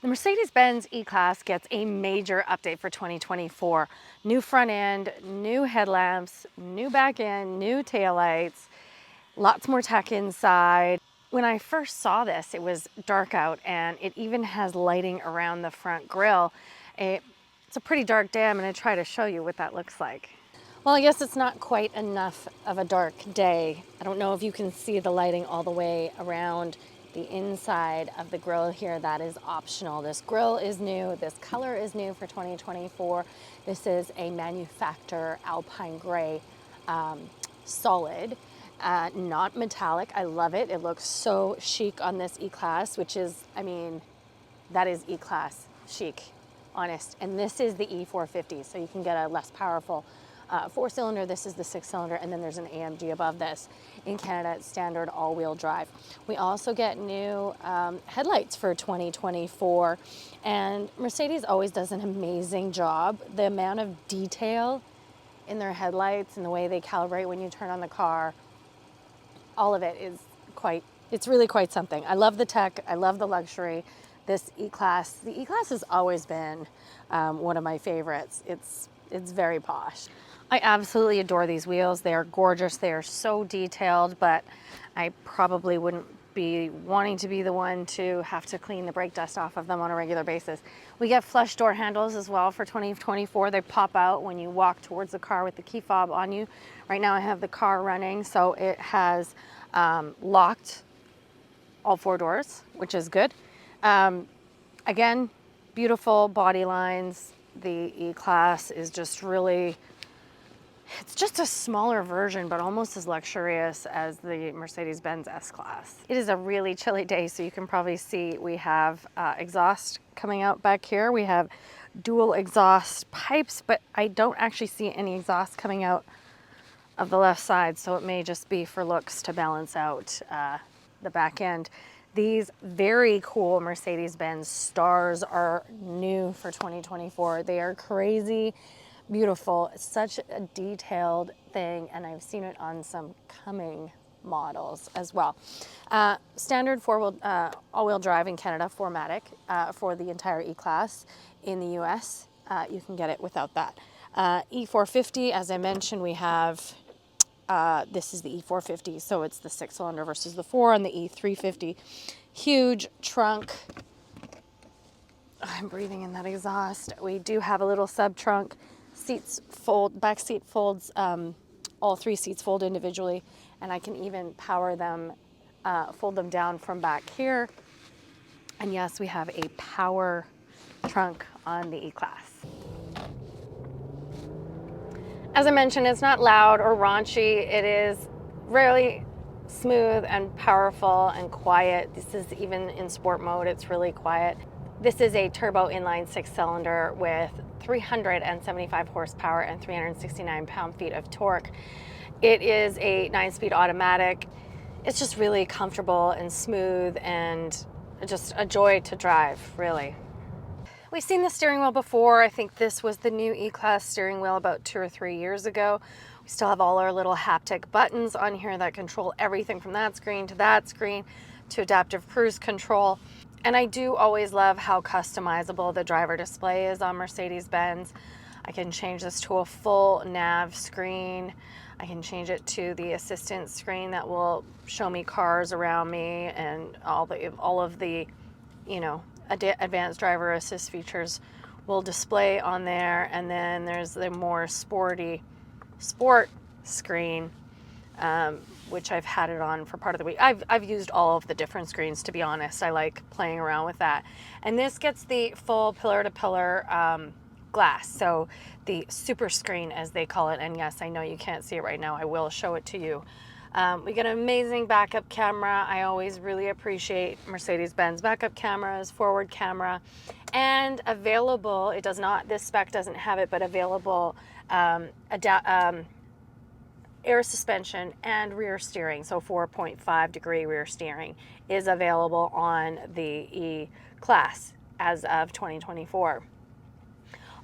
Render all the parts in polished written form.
The Mercedes-Benz E-Class gets a major update for 2024. New front end, new headlamps, new back end, new taillights, lots more tech inside. When I first saw this, it was dark out and it even has lighting around the front grille. It's a pretty dark day. I'm going to try to show you what that looks like. Well, I guess it's not quite enough of a dark day. I don't know if you can see the lighting all the way around the inside of the grille here. That is optional. This grille is new. This color is new for 2024. This is a MANUFAKTUR Alpine gray solid, not metallic. I love it. It looks so chic on this E-Class, which is, I mean, that is E-Class chic, honest. And this is the E450, so you can get a less powerful 4-cylinder. This is the 6-cylinder, and then there's an AMG above this. In Canada, it's standard all-wheel drive. We also get new headlights for 2024, and Mercedes always does an amazing job. The amount of detail in their headlights and the way they calibrate when you turn on the car, all of it is it's really quite something. I love the tech. I love the luxury. This E-Class, the E-Class has always been one of my favorites. It's very posh. I absolutely adore these wheels. They are gorgeous. They are so detailed, but I probably wouldn't be wanting to be the one to have to clean the brake dust off of them on a regular basis. We get flush door handles as well for 2024. They pop out when you walk towards the car with the key fob on you. Right now I have the car running, so it has locked all 4 doors, which is good. Again, beautiful body lines. The E-Class is just really, it's just a smaller version, but almost as luxurious as the Mercedes-Benz S-Class. It is a really chilly day, so you can probably see we have exhaust coming out back here. We have dual exhaust pipes, but I don't actually see any exhaust coming out of the left side, so it may just be for looks to balance out the back end. These very cool Mercedes-Benz Stars are new for 2024. They are crazy beautiful. It's such a detailed thing, and I've seen it on some coming models as well. Standard all-wheel drive in Canada, 4MATIC for the entire E-Class. In the US, you can get it without that. E450, as I mentioned, we have this is the E450, so it's the 6-cylinder versus the 4 on the E350. Huge trunk. I'm breathing in that exhaust. We do have a little sub trunk. Seats fold, back seat folds, all 3 seats fold individually, and I can even power them, fold them down from back here. And yes, we have a power trunk on the E-Class. As I mentioned, it's not loud or raunchy. It is really smooth and powerful and quiet. This is even in sport mode, it's really quiet. This is a turbo inline 6-cylinder with 375 horsepower and 369 pound-feet of torque. It is a 9-speed automatic. It's just really comfortable and smooth and just a joy to drive, really. We've seen the steering wheel before. I think this was the new E-Class steering wheel about 2 or 3 years ago. We still have all our little haptic buttons on here that control everything from that screen to adaptive cruise control. And I do always love how customizable the driver display is on Mercedes-Benz. I can change this to a full nav screen. I can change it to the assistant screen that will show me cars around me, and all of the, you know, advanced driver assist features will display on there. And then there's the more sport screen, which I've had it on for part of the week. I've used all of the different screens, to be honest. I like playing around with that. And this gets the full pillar-to-pillar glass, so the super screen, as they call it. And yes, I know you can't see it right now. I will show it to you. We get an amazing backup camera. I always really appreciate Mercedes-Benz backup cameras, forward camera, and available, it does not, this spec doesn't have it, but available air suspension and rear steering. So 4.5-degree rear steering is available on the E-Class as of 2024.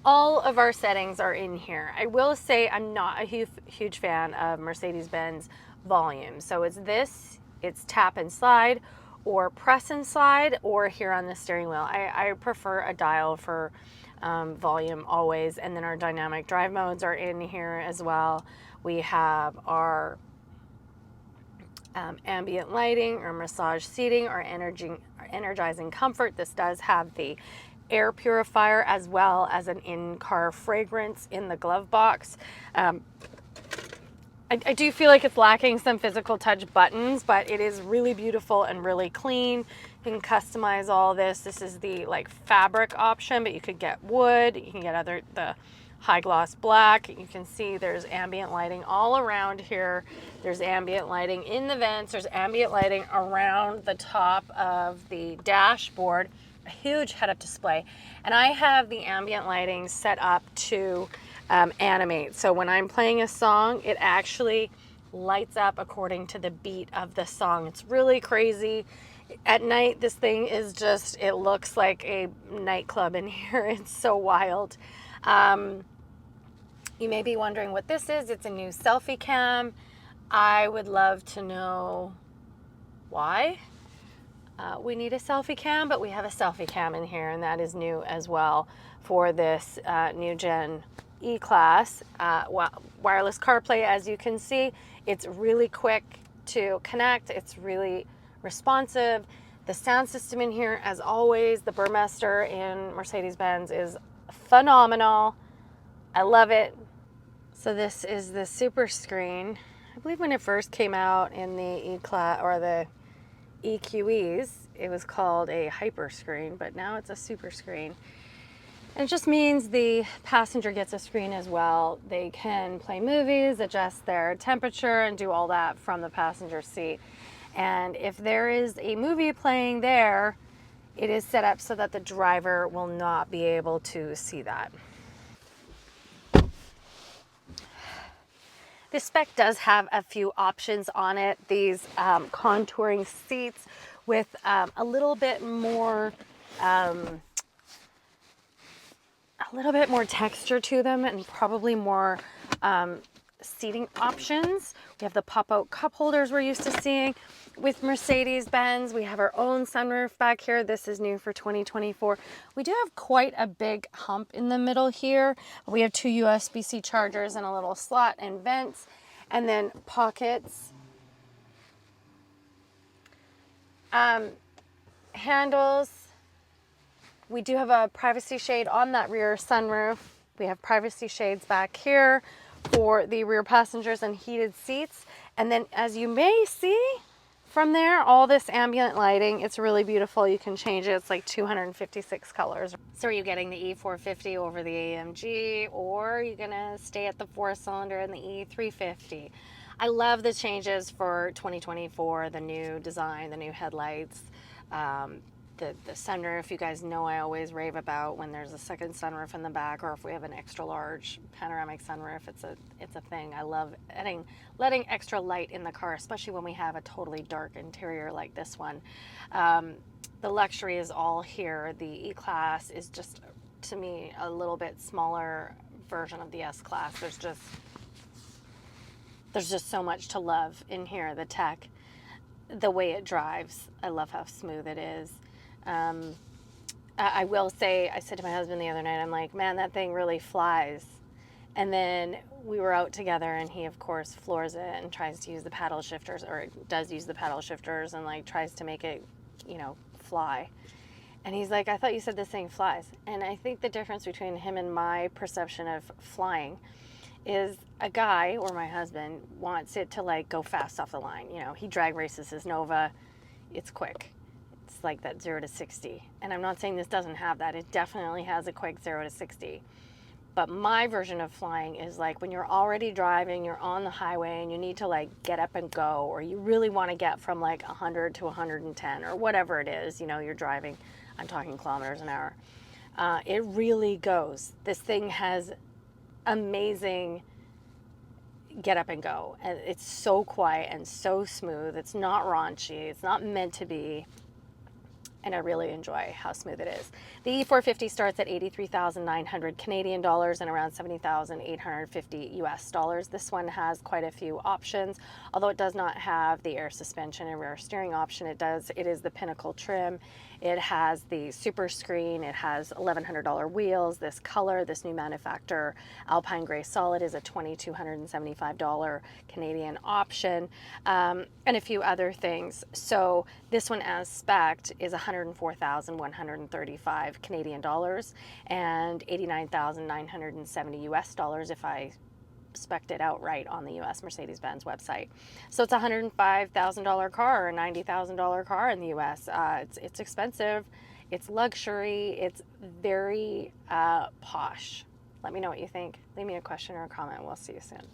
All of our settings are in here. I will say I'm not a huge fan of Mercedes-Benz volume. So it's tap and slide, or press and slide, or here on the steering wheel. I prefer a dial for volume always, and then our dynamic drive modes are in here as well. We have our ambient lighting, or massage seating, or energizing comfort. This does have the air purifier as well as an in-car fragrance in the glove box. I do feel like it's lacking some physical touch buttons, but it is really beautiful and really clean. You can customize all this. This is the like fabric option, but you could get wood. You can get the high gloss black. You can see there's ambient lighting all around here. There's ambient lighting in the vents. There's ambient lighting around the top of the dashboard. A huge head-up display. And I have the ambient lighting set up to animate. So when I'm playing a song, it actually lights up according to the beat of the song. It's really crazy. At night, this thing is just, it looks like a nightclub in here. It's so wild. You may be wondering what this is. It's a new selfie cam. I would love to know why we need a selfie cam, but we have a selfie cam in here, and that is new as well for this new gen E-Class. Wireless CarPlay, as you can see, it's really quick to connect. It's really responsive. The sound system in here, as always, the Burmester in Mercedes-Benz is phenomenal. I love it. So this is the super screen. I believe when it first came out in the E-Class or the EQEs, it was called a hyper screen, but now it's a super screen. And it just means the passenger gets a screen as well. They can play movies, adjust their temperature, and do all that from the passenger seat. And if there is a movie playing there, it is set up so that the driver will not be able to see that. This spec does have a few options on it. These contouring seats with a little bit more texture to them, and probably more seating options. We have the pop-out cup holders we're used to seeing with Mercedes-Benz. We have our own sunroof back here. This is new for 2024. We do have quite a big hump in the middle here. We have two USB-C chargers and a little slot and vents, and then pockets. Handles. We do have a privacy shade on that rear sunroof. We have privacy shades back here for the rear passengers and heated seats. And then, as you may see from there, all this ambient lighting, it's really beautiful. You can change it. It's like 256 colors. So are you getting the E450 over the AMG, or are you gonna stay at the 4-cylinder and the E350? I love the changes for 2024, the new design, the new headlights, the sunroof. You guys know I always rave about when there's a second sunroof in the back, or if we have an extra large panoramic sunroof. It's a thing. I love letting extra light in the car, especially when we have a totally dark interior like this one. The luxury is all here. The E-Class is just, to me, a little bit smaller version of the S-Class. There's just so much to love in here. The tech, the way it drives. I love how smooth it is. I will say, I said to my husband the other night, I'm like, man, that thing really flies. And then we were out together, and he, of course, floors it and tries to use the paddle shifters, or does use the paddle shifters, and like tries to make it, fly. And he's like, I thought you said this thing flies. And I think the difference between him and my perception of flying is a guy, or my husband, wants it to like go fast off the line. He drag races his Nova. It's quick. It's like that 0 to 60. And I'm not saying this doesn't have that. It definitely has a quick 0 to 60. But my version of flying is like when you're already driving, you're on the highway, and you need to like get up and go, or you really want to get from like 100 to 110 or whatever it is, you're driving. I'm talking kilometers an hour. It really goes. This thing has amazing get up and go. And it's so quiet and so smooth. It's not raunchy. It's not meant to be. and I really enjoy how smooth it is. The E450 starts at 83,900 Canadian dollars and around 70,850 US dollars. This one has quite a few options, although it does not have the air suspension and rear steering option. It is the Pinnacle trim. It has the super screen. It has $1,100 wheels. This color, this new MANUFAKTUR Alpine gray solid, is a $2,275 Canadian option, and a few other things. So this one as spec'd is 104,135 Canadian dollars and 89,970 US dollars if I spec'd it outright on the US Mercedes-Benz website. So it's a $105,000 car or a $90,000 car in the US. It's expensive, it's luxury, it's very posh. Let me know what you think. Leave me a question or a comment. We'll see you soon.